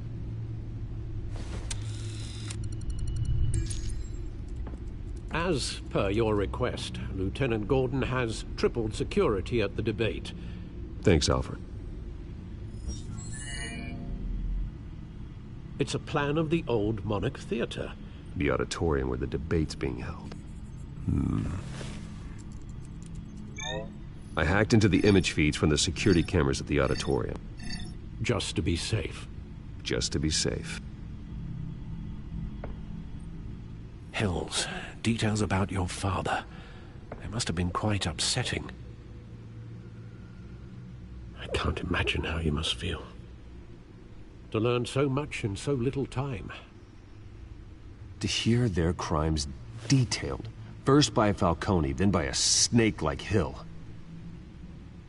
As per your request, Lieutenant Gordon has tripled security at the debate. Thanks, Alfred. It's a plan of the old Monarch Theater. The auditorium where the debate's being held. I hacked into the image feeds from the security cameras at the auditorium. Just to be safe. Just to be safe. Hills, details about your father. They must have been quite upsetting. I can't imagine how you must feel. To learn so much in so little time. To hear their crimes detailed, first by Falcone, then by a snake like Hill.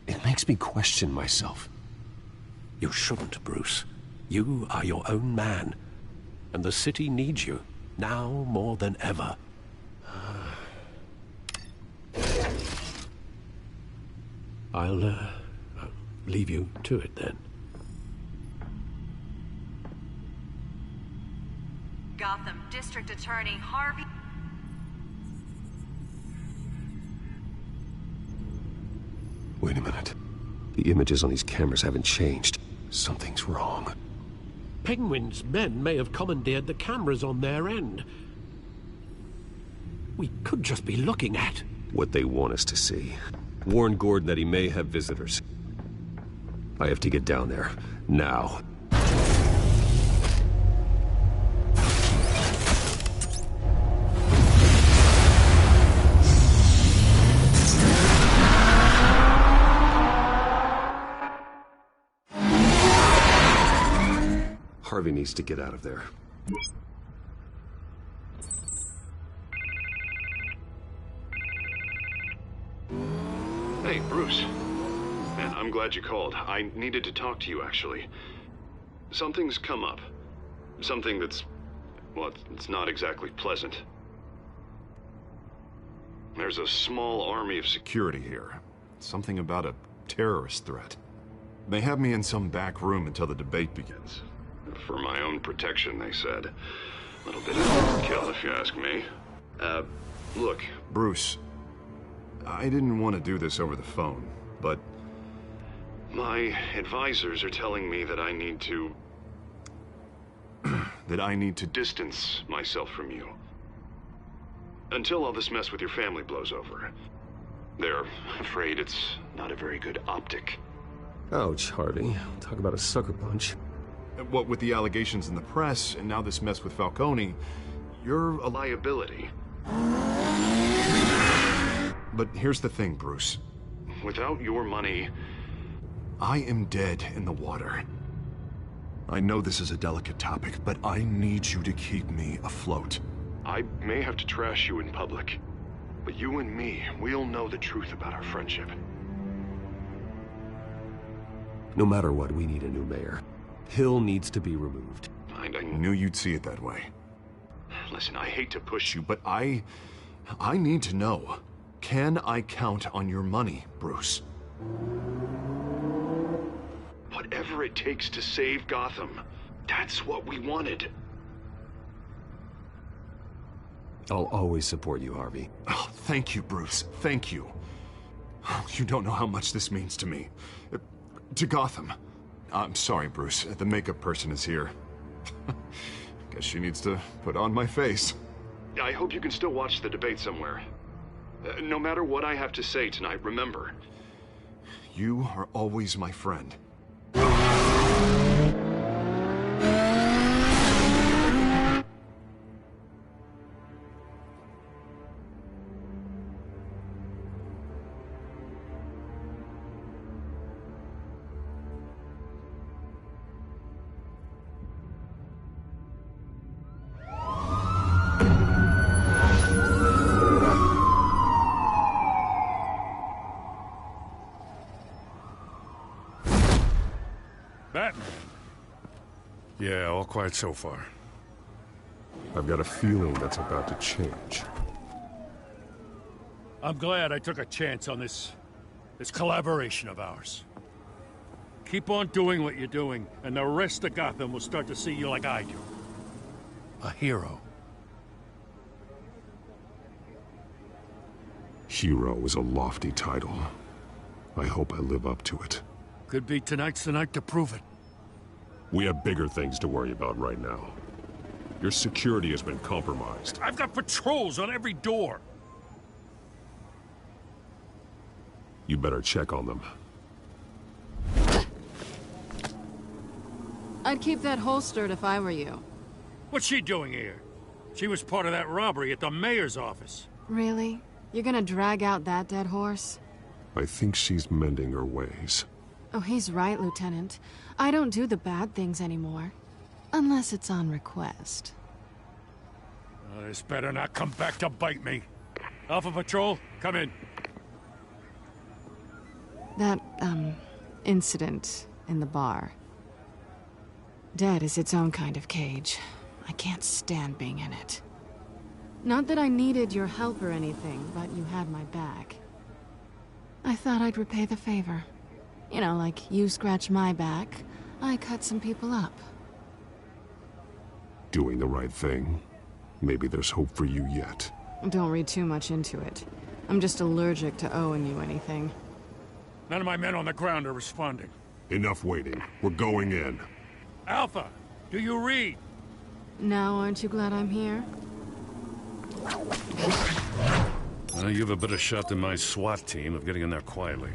It makes me question myself. You shouldn't, Bruce. You are your own man. And the city needs you, now more than ever. I'll leave you to it then. Gotham District Attorney Harvey... Wait a minute. The images on these cameras haven't changed. Something's wrong. Penguin's men may have commandeered the cameras on their end. We could just be looking at... what they want us to see. Warn Gordon that he may have visitors. I have to get down there. Now. Harvey needs to get out of there. Hey, Bruce. Man, I'm glad you called. I needed to talk to you, actually. Something's come up. Something that's... well, it's not exactly pleasant. There's a small army of security here. Something about a terrorist threat. They have me in some back room until the debate begins. For my own protection, they said. A little bit of overkill, if you ask me. Look, Bruce, I didn't want to do this over the phone, but my advisors are telling me that I need to... that I need to distance myself from you. Until all this mess with your family blows over. They're afraid it's not a very good optic. Ouch, Harvey. Talk about a sucker punch. What with the allegations in the press, and now this mess with Falcone, you're a liability. But here's the thing, Bruce. Without your money, I am dead in the water. I know this is a delicate topic, but I need you to keep me afloat. I may have to trash you in public, but you and me, we'll know the truth about our friendship. No matter what, we need a new mayor. Hill needs to be removed. I knew you'd see it that way. Listen, I hate to push you, but I need to know. Can I count on your money, Bruce? Whatever it takes to save Gotham, that's what we wanted. I'll always support you, Harvey. Oh, thank you, Bruce. Thank you. You don't know how much this means to me. To Gotham. I'm sorry, Bruce. The makeup person is here. Guess she needs to put on my face. I hope you can still watch the debate somewhere. No matter what I have to say tonight, remember, you are always my friend. Batman. Yeah, all quiet so far. I've got a feeling that's about to change. I'm glad I took a chance on this collaboration of ours. Keep on doing what you're doing, and the rest of Gotham will start to see you like I do. A hero. Hero is a lofty title. I hope I live up to it. Could be tonight's the night to prove it. We have bigger things to worry about right now. Your security has been compromised. I've got patrols on every door. You better check on them. I'd keep that holstered if I were you. What's she doing here? She was part of that robbery at the mayor's office. Really? You're gonna drag out that dead horse? I think she's mending her ways. Oh, he's right, Lieutenant. I don't do the bad things anymore. Unless it's on request. Oh, this better not come back to bite me. Alpha Patrol, come in. That, incident in the bar. Dead is its own kind of cage. I can't stand being in it. Not that I needed your help or anything, but you had my back. I thought I'd repay the favor. You know, like you scratch my back, I cut some people up. Doing the right thing. Maybe there's hope for you yet. Don't read too much into it. I'm just allergic to owing you anything. None of my men on the ground are responding. Enough waiting. We're going in. Alpha, do you read? Now aren't you glad I'm here? Well, you have a better shot than my SWAT team of getting in there quietly.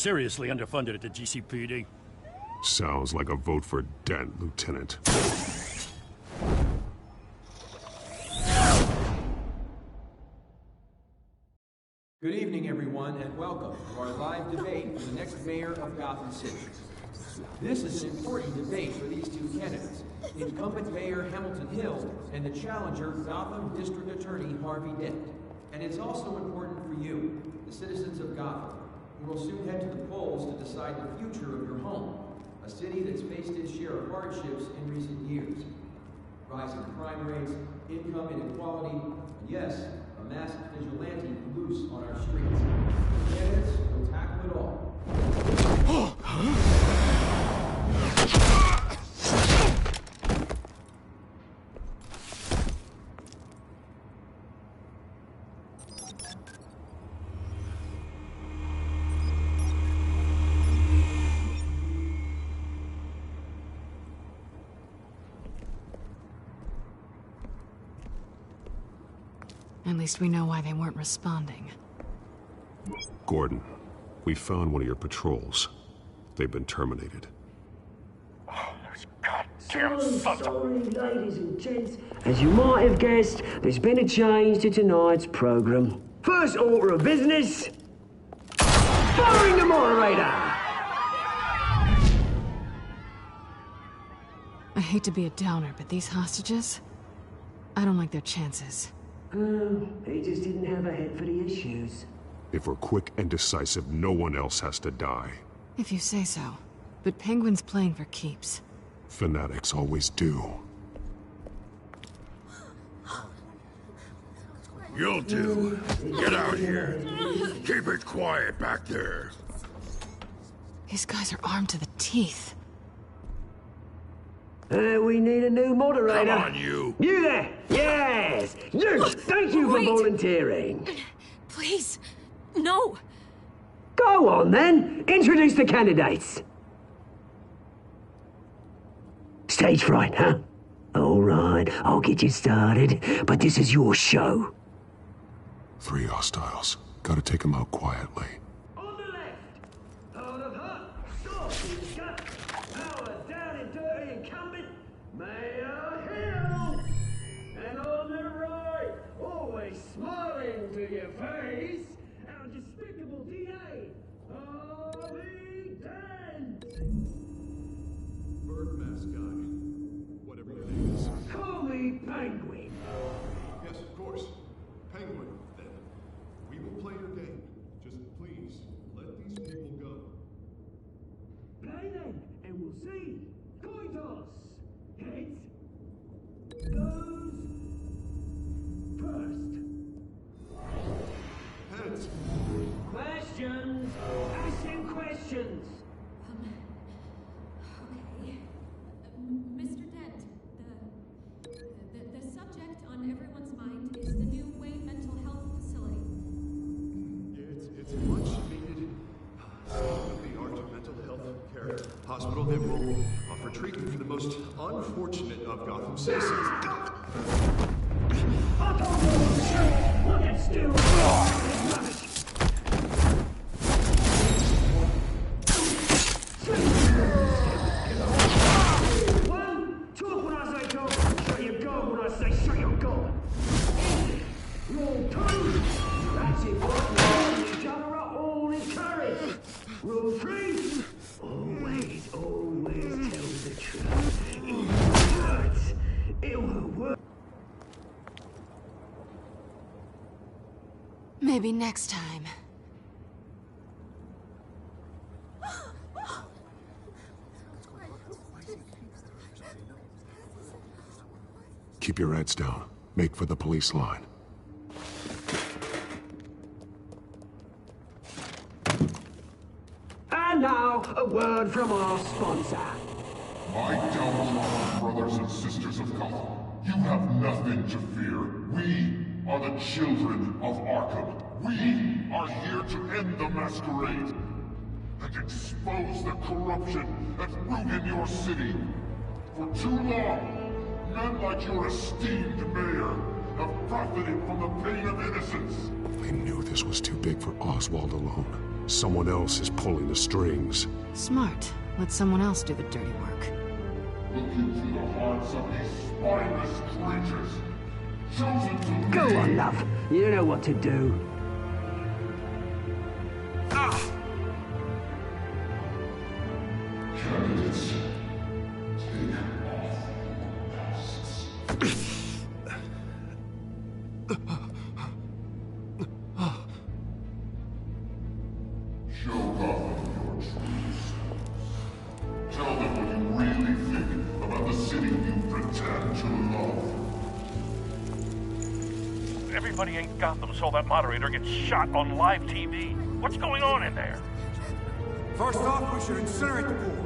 seriously underfunded at the GCPD. Sounds like a vote for Dent, Lieutenant. Good evening, everyone, and welcome to our live debate for the next mayor of Gotham City. This is an important debate for these two candidates, incumbent Mayor Hamilton Hill and the challenger Gotham District Attorney Harvey Dent. And it's also important for you, the citizens of Gotham, who will soon head to the polls to decide the future of your home, a city that's faced its share of hardships in recent years. Rising crime rates, income inequality, and yes, a masked vigilante loose on our streets. The candidates will tackle it all. At least we know why they weren't responding. Gordon, we found one of your patrols. They've been terminated. Oh, those goddamn sons of... Sorry, ladies and gents. As you might have guessed, there's been a change to tonight's program. First order of business... firing the moderator! I hate to be a downer, but these hostages... I don't like their chances. He just didn't have a head for the issues. If we're quick and decisive, no one else has to die. If you say so. But Penguin's playing for keeps. Fanatics always do. You'll do. Get out here. Keep it quiet back there. These guys are armed to the teeth. We need a new moderator. Come on, you. You there! Yes! You! Thank you for volunteering. Please, no. Go on, then. Introduce the candidates. Stage fright, huh? All right, I'll get you started, but this is your show. 3 hostiles. Gotta take them out quietly. On the left, out of hot, soft and gut, power down and dirty incumbent, Mayor Hill. And on the right, always smiling to your face, our despicable DA, Harvey Dent. Bird mascot. Whatever your name is. Call me Penguin. Yes, of course. Penguin, then. We will play your game. Just please, let these people go. Play then, and we'll see. Coin toss. Heads. Goes first. Heads. Questions. Ask him questions. Okay. Mr. Dent, the subject on everyone's mind is the new Wayne Mental Health Facility. It's a much needed state-of-the-art mental health care hospital that will offer treatment for the most unfortunate of Gotham citizens. Look at still. One, talk when I say talk. Shut your gob when I say shut your gob. Rule 2. That's it. Boys. Each other are all encouraged. Rule 3. Always tell the truth. It hurts. It will work. Maybe next time. Keep your heads down. Make for the police line. And now, a word from our sponsor. My downtrodden brothers and sisters of Gotham, you have nothing to fear. We are the children of Arkham. We are here to end the masquerade and expose the corruption that ruined your city. For too long, men like your esteemed mayor have profited from the pain of innocence. They knew this was too big for Oswald alone. Someone else is pulling the strings. Smart. Let someone else do the dirty work. Look into the hearts of these spineless creatures. Chosen to Go lead. on, love. You know what to do. Candidates, take off your masks. Show Gotham your true selves. Tell them what you really think about the city you pretend to love. Everybody in Gotham saw that moderator get shot on live TV. What's going on in there? First off, we should incinerate the pool.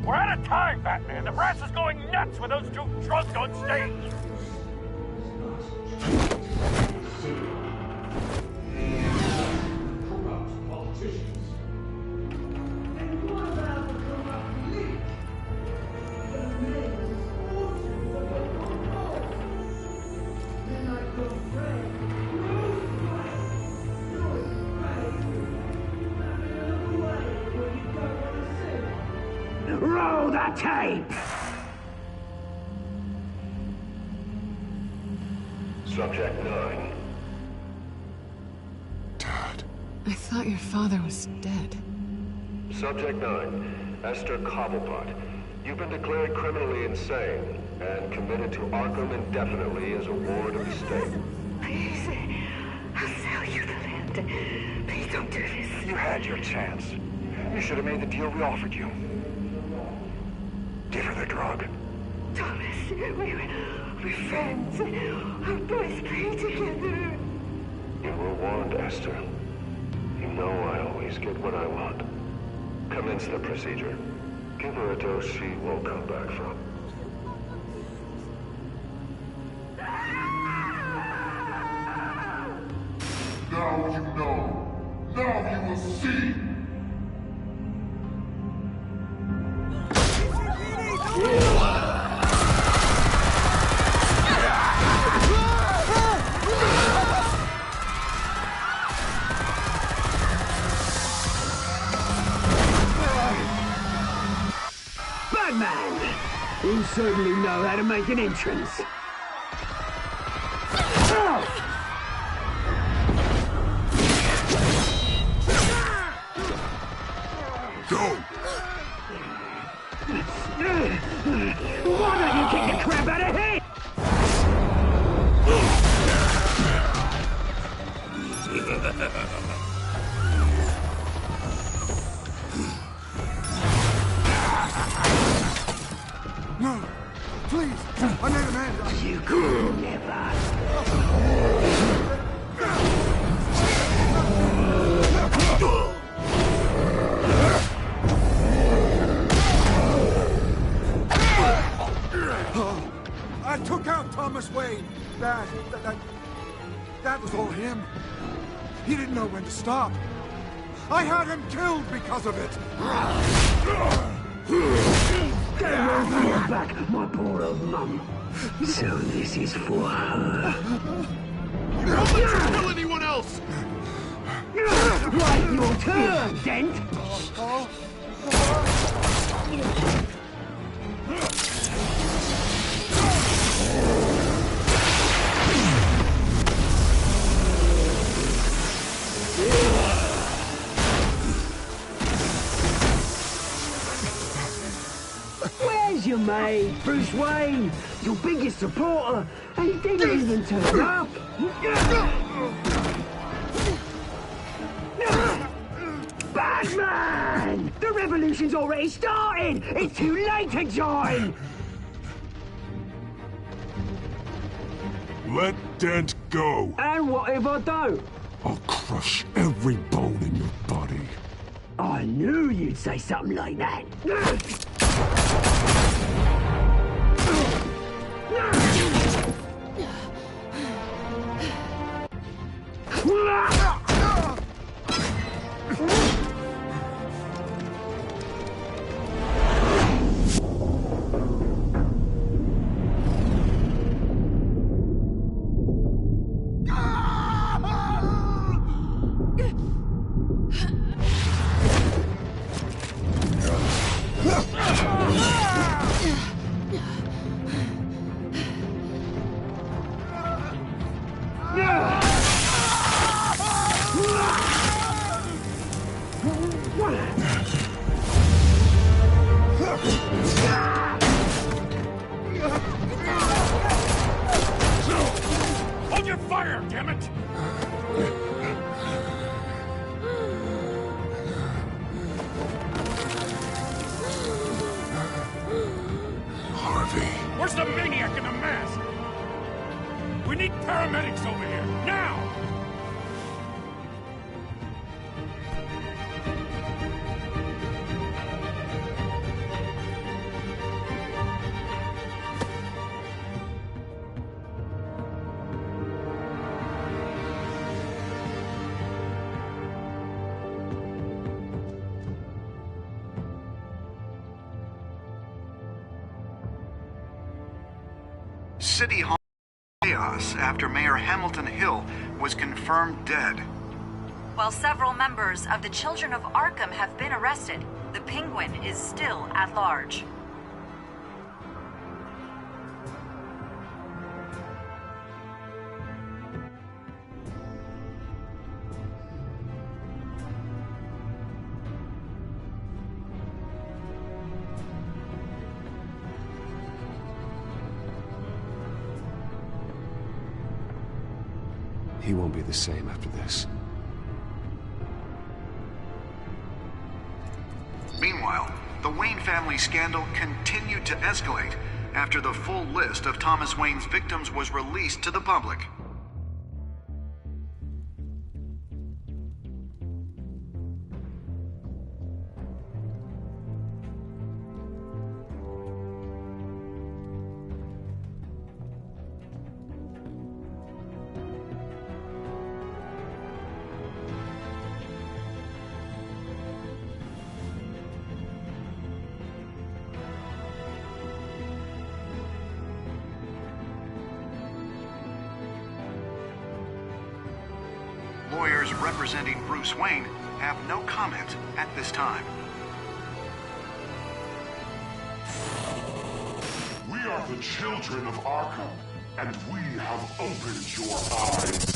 We're out of time, Batman. The brass is going nuts with those two drunks on stage. Roll the tape! Subject 9. I thought your father was dead. Subject 9, Esther Cobblepot. You've been declared criminally insane and committed to Arkham indefinitely as a ward of the state. Please, I'll sell you the land. Please don't do this. You had your chance. You should have made the deal we offered you. Give her the drug. Thomas, we're friends. Our boys play together. You were warned, Esther. You know I always get what I want. Commence the procedure. Give her a dose she won't come back from. Now you know. Now you will see. Batman! You certainly know how to make an entrance. Go! Why don't you kick the crap out of him? No! Please! I made a man! You could never! I took out Thomas Wayne. That was all him. He didn't know when to stop. I had him killed because of it. Get away from your back, my poor old mum. So this is for her. Don't let you kill anyone else! Right, your turn, Dent! Where's your mate, Bruce Wayne? Your biggest supporter, and he didn't even turn up. Batman! The revolution's already started! It's too late to join! Let Dent go. And what if I don't? I'll crush every bone in your body. I knew you'd say something like that. Hold your fire, damn it! Harvey. Where's the maniac in the mask? We need paramedics over here, now! City Hall chaos after Mayor Hamilton Hill was confirmed dead. While several members of the Children of Arkham have been arrested, the Penguin is still at large. He won't be the same after this. Meanwhile, the Wayne family scandal continued to escalate after the full list of Thomas Wayne's victims was released to the public. Lawyers representing Bruce Wayne have no comment at this time. We are the children of Arkham, and we have opened your eyes.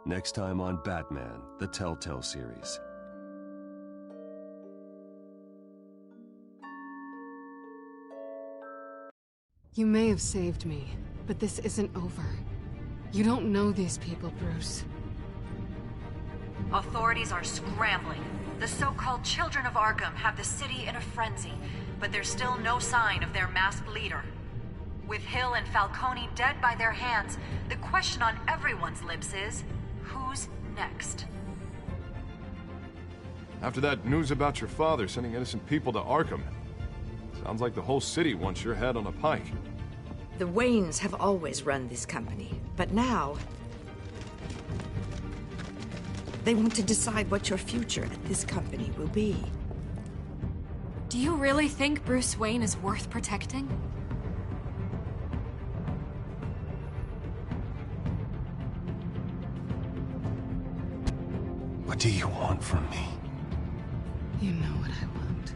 Next time on Batman, the Telltale series. You may have saved me, but this isn't over. You don't know these people, Bruce. Authorities are scrambling. The so-called Children of Arkham have the city in a frenzy, but there's still no sign of their masked leader. With Hill and Falcone dead by their hands, the question on everyone's lips is, who's next? After that news about your father sending innocent people to Arkham, sounds like the whole city wants your head on a pike. The Waynes have always run this company, but now they want to decide what your future at this company will be. Do you really think Bruce Wayne is worth protecting? What do you want from me? You know what I want.